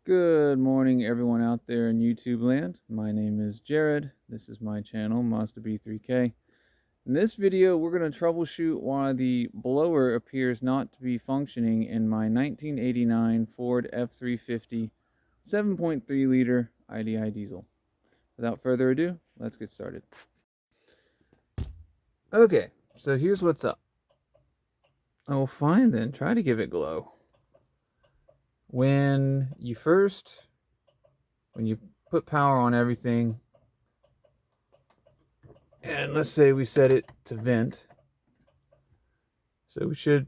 Good morning, everyone out there in YouTube land. My name is Jared. This is my channel, Mazda B3K. In this video, we're going to troubleshoot why the blower appears not to be functioning in my 1989 Ford F350 7.3 liter IDI diesel. Without further ado, let's get started. Okay, so here's what's up. Oh, fine then. Try to give it glow. When you put power on everything, and let's say we set it to vent, so we should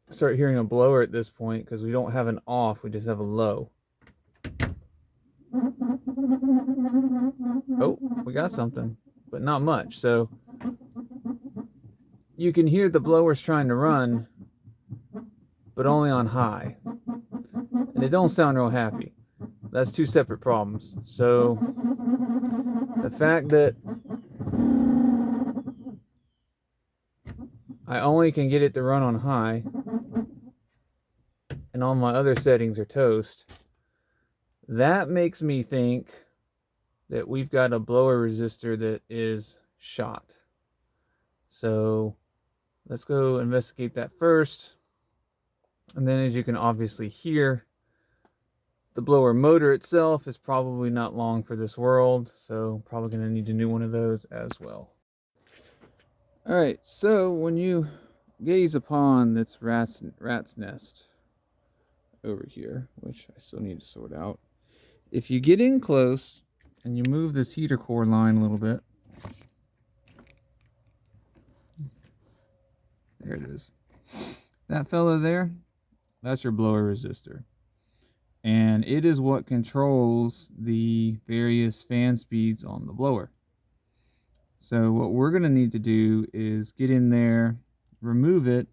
start hearing a blower at this point because we don't have an off, we just have a low. Oh, we got something, but not much. So you can hear the blowers trying to run, but only on high, and it don't sound real happy. That's two separate problems. So the fact that I only can get it to run on high and all my other settings are toast, that makes me think that we've got a blower resistor that is shot. So let's go investigate that first. And then, as you can obviously hear, the blower motor itself is probably not long for this world, so probably going to need a new one of those as well. Alright, so when you gaze upon this rat's nest over here, which I still need to sort out, if you get in close and you move this heater core line a little bit, there it is. That fellow there, that's your blower resistor. And it is what controls the various fan speeds on the blower. So what we're going to need to do is get in there, remove it,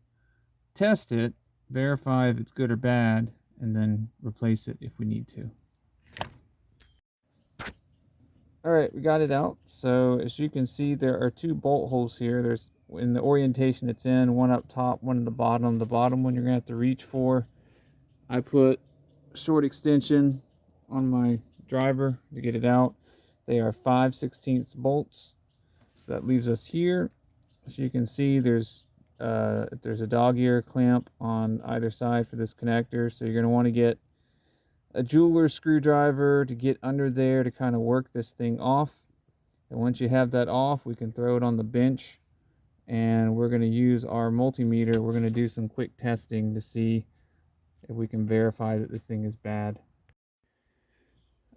test it, verify if it's good or bad, and then replace it if we need to. Alright, we got it out. So as you can see, there are two bolt holes here. There's in the orientation it's in, one up top, one at the bottom. The bottom one you're going to have to reach for. I put short extension on my driver to get it out. They are 5/16 bolts. So that leaves us here. As you can see, there's a dog ear clamp on either side for this connector. So you're going to want to get a jeweler's screwdriver to get under there to kind of work this thing off. And once you have that off, we can throw it on the bench. And we're going to use our multimeter. We're going to do some quick testing to see if we can verify that this thing is bad.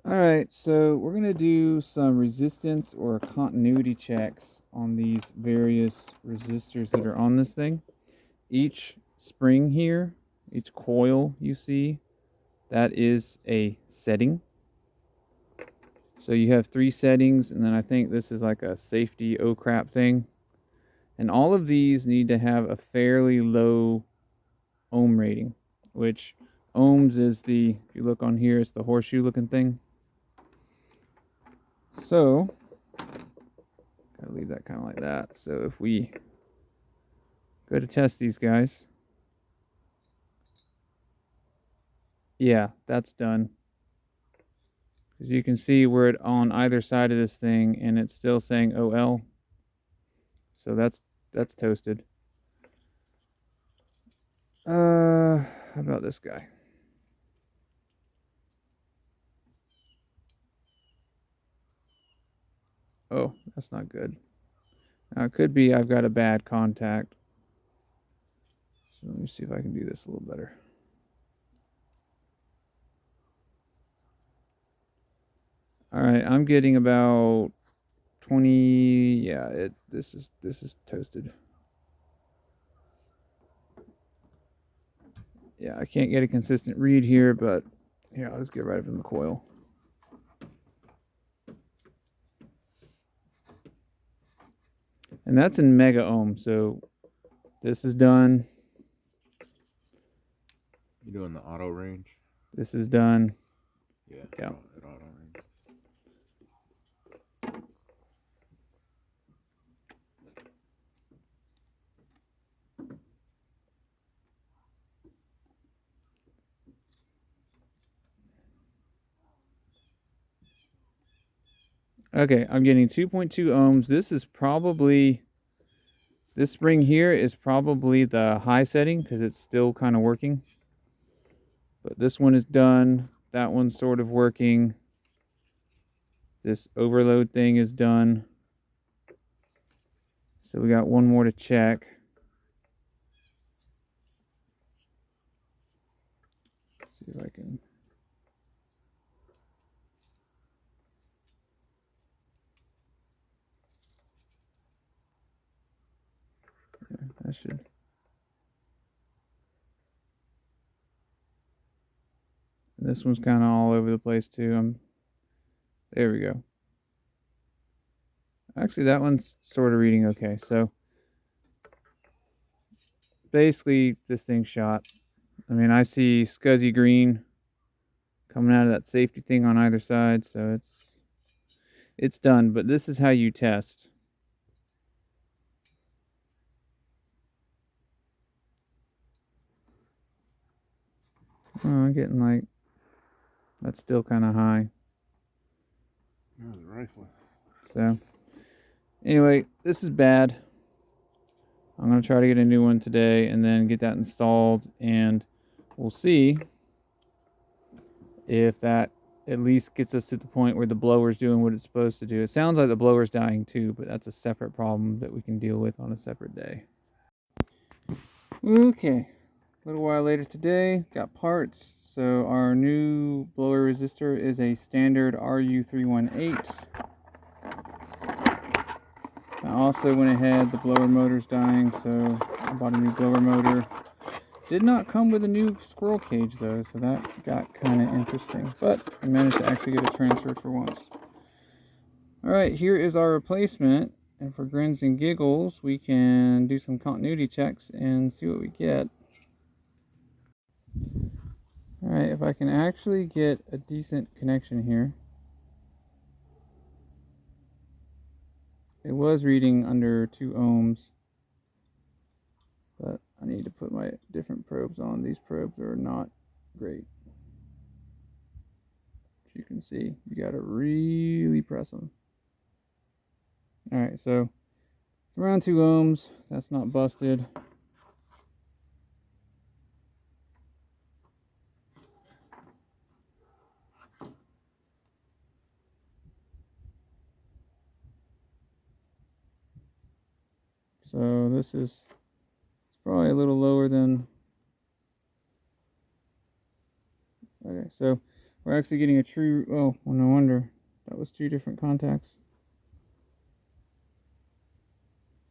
Alright, so we're going to do some resistance or continuity checks on these various resistors that are on this thing. Each spring here, each coil you see, that is a setting. So you have 3 settings, and then I think this is like a safety oh crap thing. And all of these need to have a fairly low ohm rating, which ohms is the, if you look on here, it's the horseshoe looking thing. So gotta leave that kind of like that. So if we go to test these guys, yeah, that's done. As you can see, we're on either side of this thing and it's still saying OL. So that's toasted. How about this guy? Oh, that's not good. Now it could be I've got a bad contact. So let me see if I can do this a little better. Alright, I'm getting about 20, yeah, this is toasted. Yeah, I can't get a consistent read here, but here, I'll just get right up in the coil. And that's in mega ohm, so this is done. You doing the auto range? This is done. Yeah. Yeah. Auto range. Okay, I'm getting 2.2 ohms. This is probably, this spring here is probably the high setting because it's still kind of working. But this one is done. That one's sort of working. This overload thing is done. So we got one more to check. Let's see if I can. Yeah, that should. This one's kind of all over the place too. There we go. Actually, that one's sort of reading okay. So basically, this thing's shot. I mean, I see scuzzy green coming out of that safety thing on either side, so it's done. But this is how you test. Oh, I'm getting like, that's still kind of high. That was a rifle. So anyway, this is bad. I'm going to try to get a new one today and then get that installed, and we'll see if that at least gets us to the point where the blower's doing what it's supposed to do. It sounds like the blower's dying too, but that's a separate problem that we can deal with on a separate day. Okay, a little while later today, got parts. So our new blower resistor is a standard RU318. I also went ahead, the blower motor's dying, so I bought a new blower motor. Did not come with a new squirrel cage though, so that got kind of interesting. But I managed to actually get it transferred for once. Alright, here is our replacement. And for grins and giggles, we can do some continuity checks and see what we get. Alright, if I can actually get a decent connection here. It was reading under 2 ohms. But I need to put my different probes on. These probes are not great. As you can see, you gotta really press them. Alright, so it's around 2 ohms. That's not busted. So this is, it's probably a little lower than. Okay, so we're actually getting a true, oh, well, no wonder. That was 2 different contacts.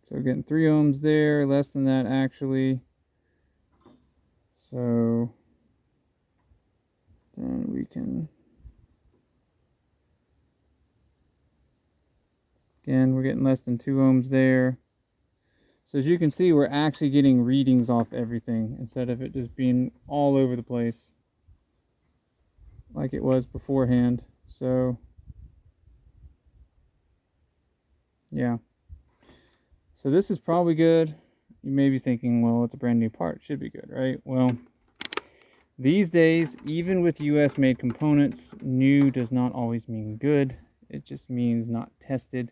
So we're getting 3 ohms there, less than that actually. So then we can, again, we're getting less than 2 ohms there. So as you can see, we're actually getting readings off everything instead of it just being all over the place like it was beforehand. So yeah. So this is probably good. You may be thinking, well, it's a brand new part. It should be good, right? Well, these days, even with US made components, new does not always mean good. It just means not tested.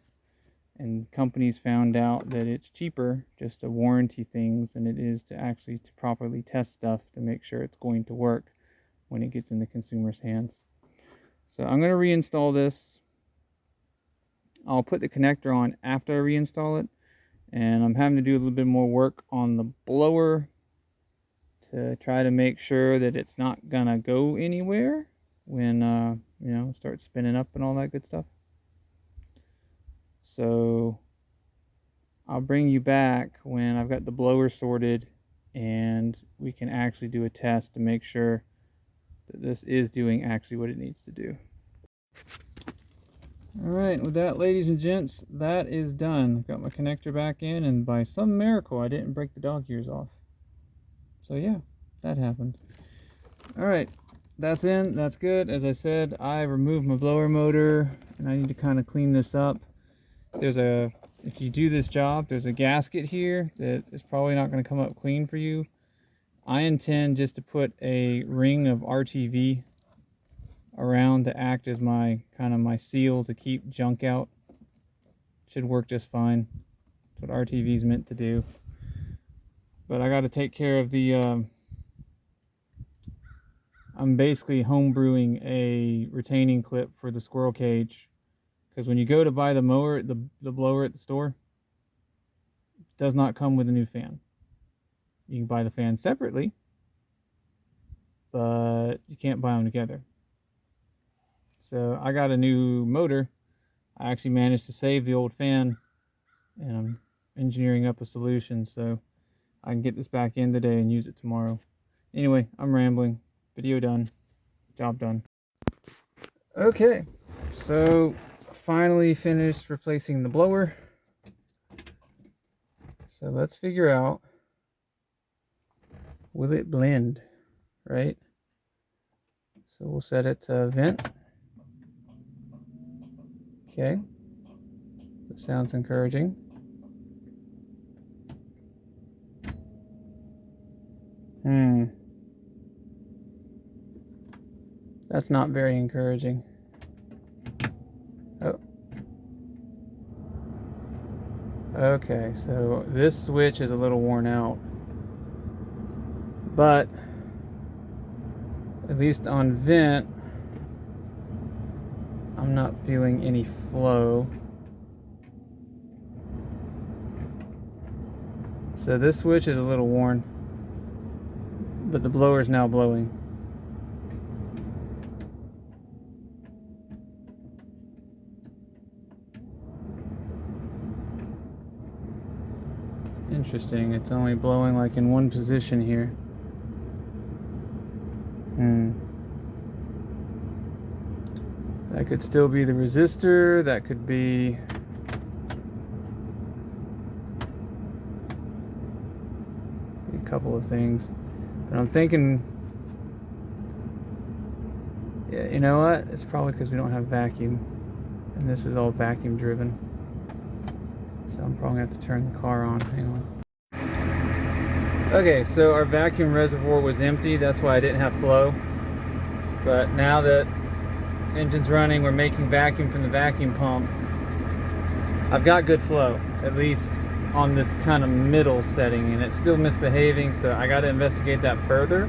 And companies found out that it's cheaper just to warranty things than it is to actually to properly test stuff to make sure it's going to work when it gets in the consumer's hands. So I'm going to reinstall this. I'll put the connector on after I reinstall it. And I'm having to do a little bit more work on the blower to try to make sure that it's not going to go anywhere when, you know, it starts spinning up and all that good stuff. So I'll bring you back when I've got the blower sorted and we can actually do a test to make sure that this is doing actually what it needs to do. Alright, with that, ladies and gents, that is done. Got my connector back in, and by some miracle I didn't break the dog ears off. So yeah, that happened. Alright, that's in, that's good. As I said, I removed my blower motor and I need to kind of clean this up. There's a, if you do this job, there's a gasket here that is probably not going to come up clean for you. I intend just to put a ring of RTV around to act as my kind of my seal to keep junk out. Should work just fine. That's what RTV is meant to do. But I got to take care of the I'm basically homebrewing a retaining clip for the squirrel cage, because when you go to buy the mower, the blower at the store, it does not come with a new fan. You can buy the fan separately, but you can't buy them together. So I got a new motor. I actually managed to save the old fan, and I'm engineering up a solution so I can get this back in today and use it tomorrow. Anyway, I'm rambling. Video done. Job done. Okay, so finally finished replacing the blower. So let's figure out, will it blend, right? So we'll set it to vent. Okay, that sounds encouraging. That's not very encouraging. Oh. Okay, so this switch is a little worn out. But at least on vent, I'm not feeling any flow. So this switch is a little worn, but the blower is now blowing. Interesting, it's only blowing like in one position here. That could still be the resistor, that could be a couple of things. But I'm thinking, yeah, you know what? It's probably because we don't have vacuum, and this is all vacuum driven. So I'm probably gonna have to turn the car on. Hang on. Okay, so our vacuum reservoir was empty, that's why I didn't have flow. But now that engine's running, we're making vacuum from the vacuum pump. I've got good flow, at least on this kind of middle setting, and it's still misbehaving, so I got to investigate that further.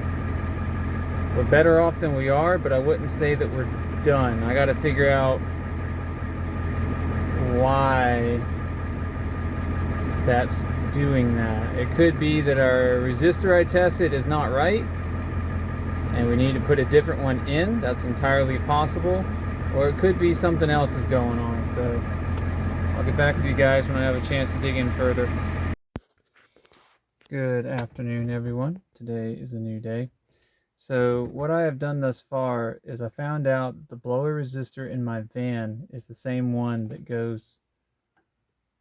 We're better off than we are, but I wouldn't say that we're done. I got to figure out why that's doing that. It could be that our resistor I tested is not right, and we need to put a different one in. That's entirely possible. Or it could be something else is going on. So I'll get back with you guys when I have a chance to dig in further. Good afternoon, everyone. Today is a new day. So what I have done thus far is I found out the blower resistor in my van is the same one that goes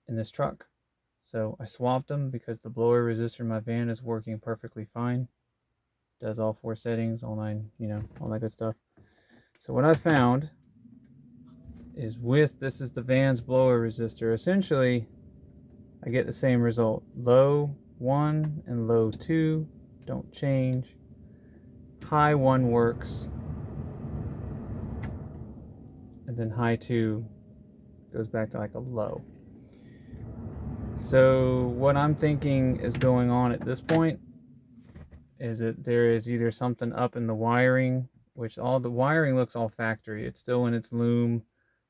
in this truck. So I swapped them because the blower resistor in my van is working perfectly fine. Does all 4 settings, all 9, you know, all that good stuff. So what I found is this is the van's blower resistor. Essentially, I get the same result. Low 1 and low 2 don't change. High 1 works. And then high 2 goes back to like a low. So what I'm thinking is going on at this point is that there is either something up in the wiring, which all the wiring looks all factory. It's still in its loom.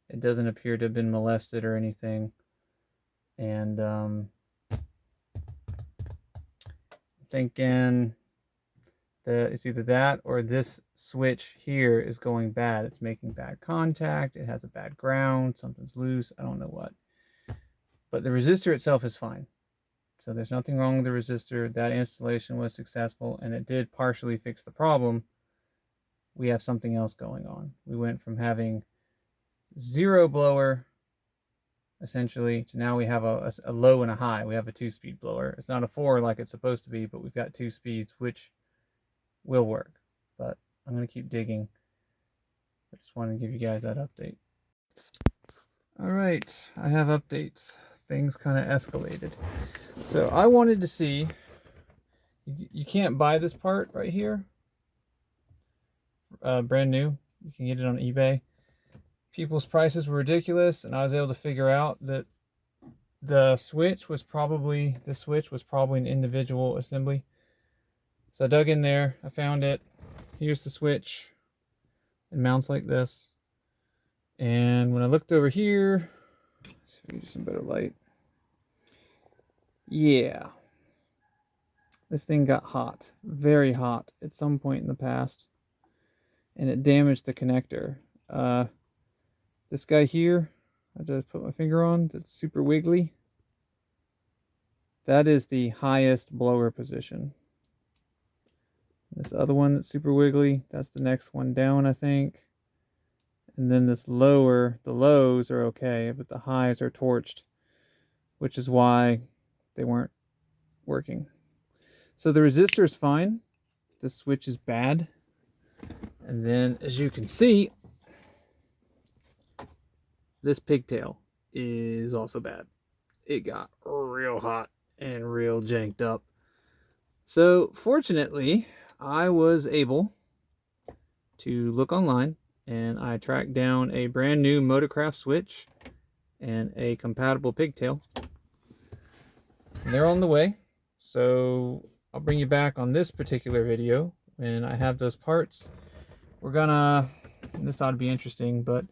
It doesn't appear to have been molested or anything. And I'm thinking that it's either that or this switch here is going bad. It's making bad contact. It has a bad ground. Something's loose. I don't know what. But the resistor itself is fine. So there's nothing wrong with the resistor. That installation was successful, and it did partially fix the problem. We have something else going on. We went from having 0 blower, essentially, to now we have a low and a high. We have a 2-speed blower. It's not a 4 like it's supposed to be, but we've got 2 speeds, which will work. But I'm going to keep digging. I just wanted to give you guys that update. All right, I have updates. Things kind of escalated. So I wanted to see, you can't buy this part right here, brand new. You can get it on eBay. People's prices were ridiculous, and I was able to figure out that this switch was probably an individual assembly. So I dug in there, I found it. Here's the switch. It mounts like this. And when I looked over here, let's give you some better light. Yeah. This thing got hot, very hot at some point in the past. And it damaged the connector. This guy here, I just put my finger on, that's super wiggly. That is the highest blower position. This other one that's super wiggly, that's the next one down, I think. And then this lower, the lows are okay, but the highs are torched, which is why they weren't working. So the resistor is fine. The switch is bad. And then, as you can see, this pigtail is also bad. It got real hot and real janked up. So fortunately, I was able to look online, and I tracked down a brand new Motorcraft switch and a compatible pigtail. And they're on the way. So I'll bring you back on this particular video when I have those parts. We're gonna, this ought to be interesting, but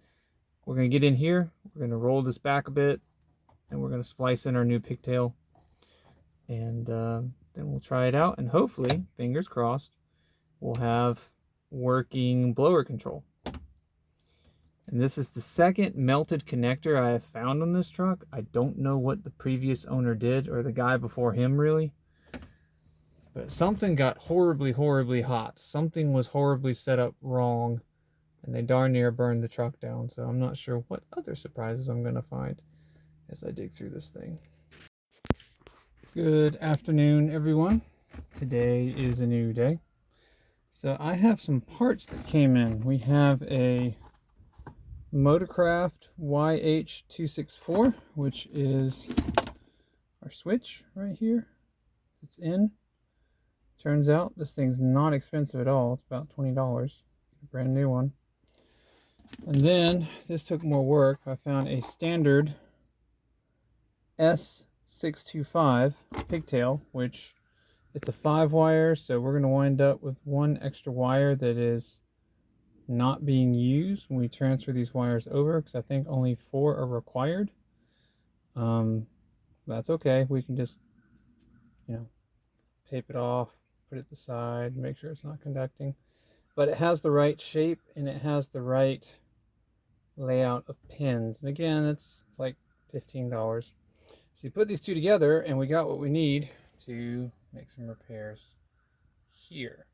we're gonna get in here, we're gonna roll this back a bit, and we're gonna splice in our new pigtail. And then we'll try it out, and hopefully, fingers crossed, we'll have working blower control. And this is the second melted connector I have found on this truck. I don't know what the previous owner did, or the guy before him really. But something got horribly, horribly hot. Something was horribly set up wrong, and they darn near burned the truck down. So I'm not sure what other surprises I'm going to find as I dig through this thing. Good afternoon, everyone. Today is a new day. So I have some parts that came in. We have a Motorcraft YH264, which is our switch right here. It's in. Turns out this thing's not expensive at all. It's about $20. A brand new one. And then this took more work. I found a standard S625 pigtail, which it's a 5-wire, so we're going to wind up with one extra wire that is not being used when we transfer these wires over, because I think only 4 are required. That's okay. We can just, tape it off, put it to the side, make sure it's not conducting. But it has the right shape and it has the right layout of pins. And again, it's like $15. So you put these two together and we got what we need to make some repairs here.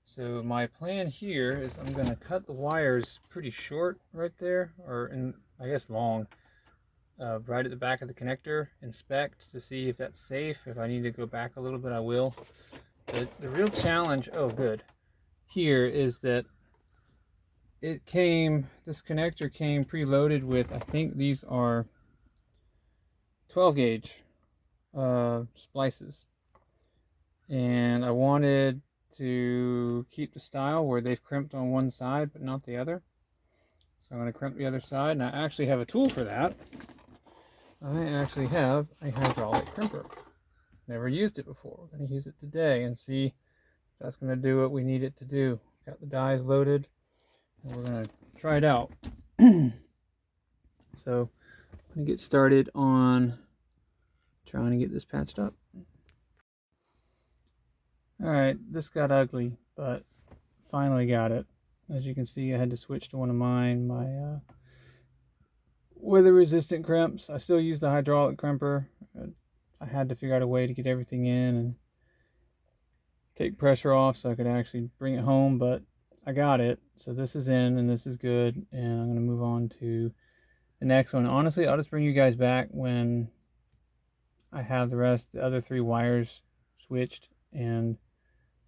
So my plan here is I'm going to cut the wires pretty short right there, or I guess long, right at the back of the connector, inspect to see if that's safe. If I need to go back a little bit, I will. The real challenge, here is that this connector came preloaded with, I think these are 12 gauge splices. And I wanted to keep the style where they've crimped on one side but not the other. So I'm going to crimp the other side, and I actually have a tool for that. I actually have a hydraulic crimper. Never used it before. We're going to use it today and see if that's going to do what we need it to do. Got the dies loaded, and we're going to try it out. So I'm going to get started on trying to get this patched up. Alright, this got ugly, but finally got it. As you can see, I had to switch to one of mine, my weather resistant crimps. I still use the hydraulic crimper. I had to figure out a way to get everything in and take pressure off so I could actually bring it home, but I got it. So this is in and this is good, and I'm going to move on to the next one. Honestly, I'll just bring you guys back when I have the other 3 wires switched, and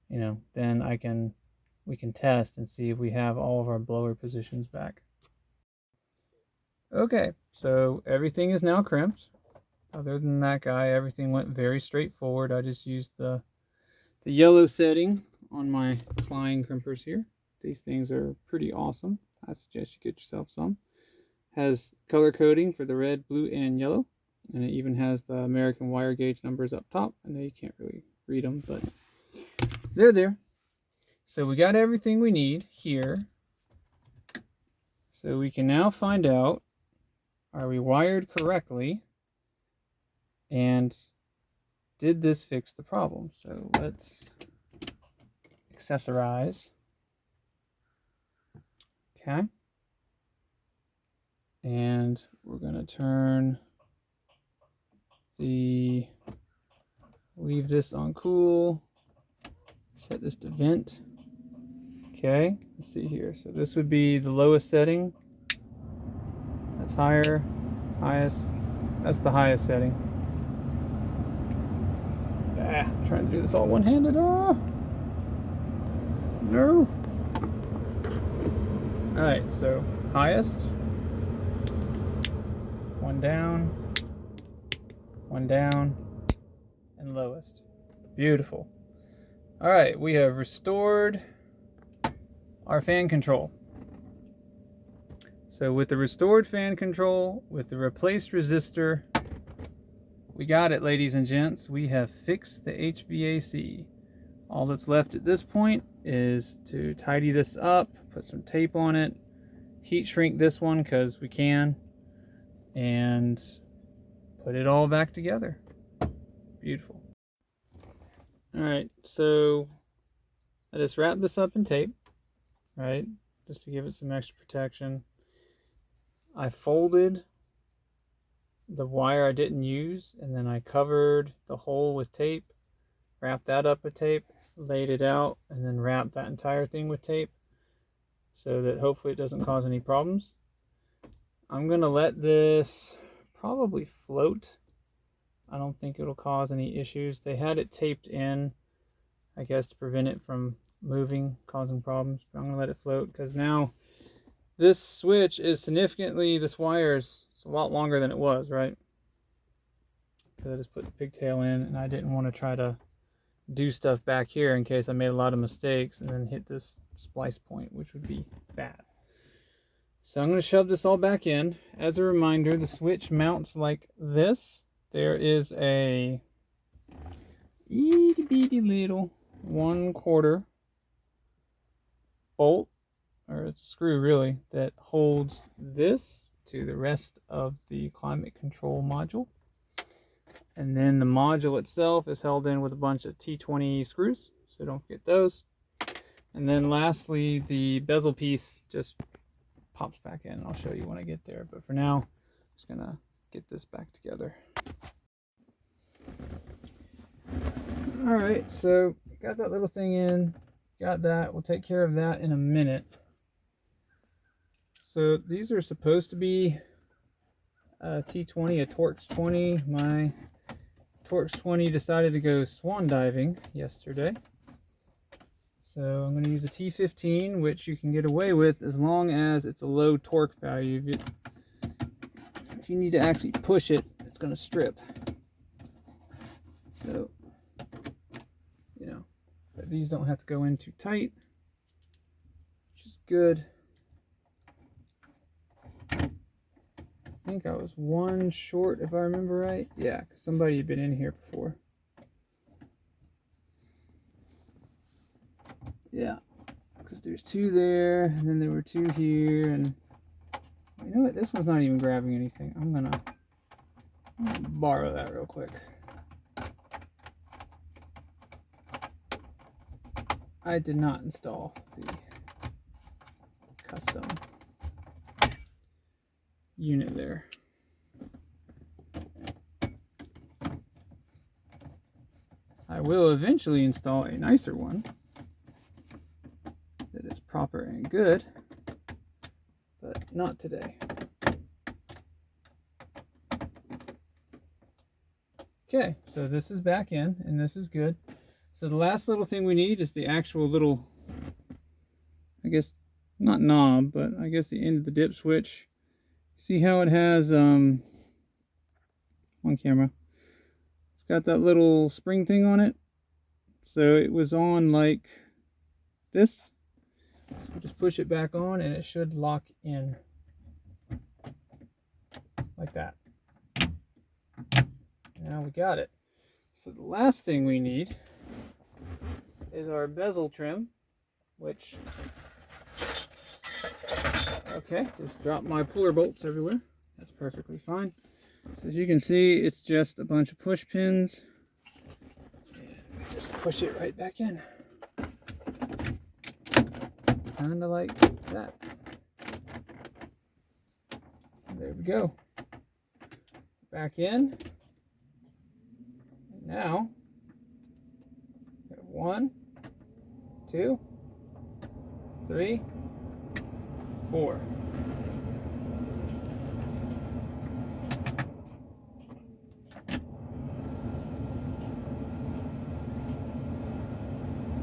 then we can test and see if we have all of our blower positions back. Okay, so everything is now crimped. Other than that guy, everything went very straightforward. I just used the yellow setting on my Klein crimpers here. These things are pretty awesome. I suggest you get yourself some. Has color coding for the red, blue, and yellow. And it even has the American wire gauge numbers up top. I know you can't really read them, but they're there. So we got everything we need here. So we can now find out, are we wired correctly? And did this fix the problem? So let's accessorize. Okay. And we're going to turn leave this on cool, set this to vent. Okay, let's see here. So this would be the lowest setting. That's higher, highest. That's the highest setting. Trying to do this all one-handed. No. All right, so highest, one down, and lowest. Beautiful. All right, we have restored our fan control. So with the restored fan control, with the replaced resistor, we got it, ladies and gents. We have fixed the HVAC. All that's left at this point is to tidy this up, put some tape on it, heat shrink this one because we can, and put it all back together. Beautiful. All right, so I just wrap this up in tape, right, just to give it some extra protection. I folded the wire I didn't use, and then I covered the hole with tape, wrapped that up with tape, laid it out, and then wrapped that entire thing with tape so that hopefully it doesn't cause any problems. I'm gonna let this probably float. I don't think it'll cause any issues. They had it taped in, I guess, to prevent it from moving, causing problems, but I'm gonna let it float because now this switch is significantly, this wire is a lot longer than it was, right? Because I just put the pigtail in and I didn't want to try to do stuff back here in case I made a lot of mistakes and then hit this splice point, which would be bad. So I'm going to shove this all back in. As a reminder, the switch mounts like this. There is a itty bitty little 1/4 bolt, or it's a screw really, that holds this to the rest of the climate control module. And then the module itself is held in with a bunch of T20 screws, so don't forget those. And then lastly, the bezel piece just pops back in. I'll show you when I get there, but for now, I'm just gonna get this back together. All right, so got that little thing in, got that. We'll take care of that in a minute. So these are supposed to be a T20, a Torx 20. My Torx 20 decided to go swan diving yesterday. So I'm going to use a T15, which you can get away with as long as it's a low torque value. If you need to actually push it, it's going to strip. So, you know, but these don't have to go in too tight, which is good. I think I was one short if I remember right. Yeah, because somebody had been in here before. Yeah, because there's two there, and then there were two here, and you know what? This one's not even grabbing anything. I'm gonna borrow that real quick. I did not install the custom unit there. I will eventually install a nicer one that is proper and good, but not today. Okay, so this is back in and this is good. So the last little thing we need is the actual little, I guess not knob, but I guess the end of the dip switch. See how it has on camera, it's got that little spring thing on it. So it was on like this So just push it back on and it should lock in like that. Now we got it. So the last thing we need is our bezel trim, which, okay, just dropped my puller bolts everywhere. That's perfectly fine. So as you can see, it's just a bunch of push pins. And we just push it right back in. Kind of like that. And there we go. Back in. And now, 1, 2, 3, 4.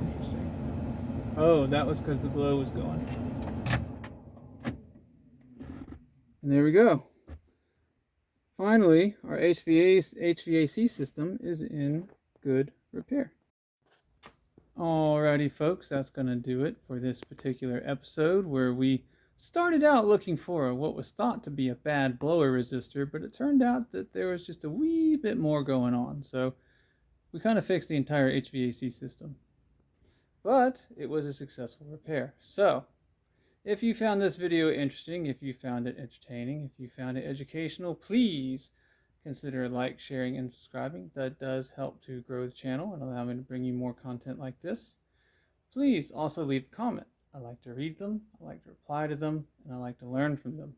Interesting. Oh, that was because the glow was going. And there we go. Finally, our HVAC system is in good repair. Alrighty folks, that's going to do it for this particular episode where we started out looking for what was thought to be a bad blower resistor, but it turned out that there was just a wee bit more going on. So we kind of fixed the entire HVAC system. But it was a successful repair. So if you found this video interesting, if you found it entertaining, if you found it educational, please consider like, sharing, and subscribing. That does help to grow the channel and allow me to bring you more content like this. Please also leave a comment. I like to read them, I like to reply to them, and I like to learn from them.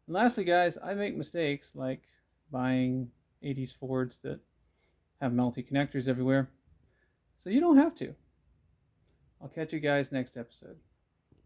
And lastly, guys, I make mistakes like buying 80s Fords that have melty connectors everywhere. So you don't have to. I'll catch you guys next episode.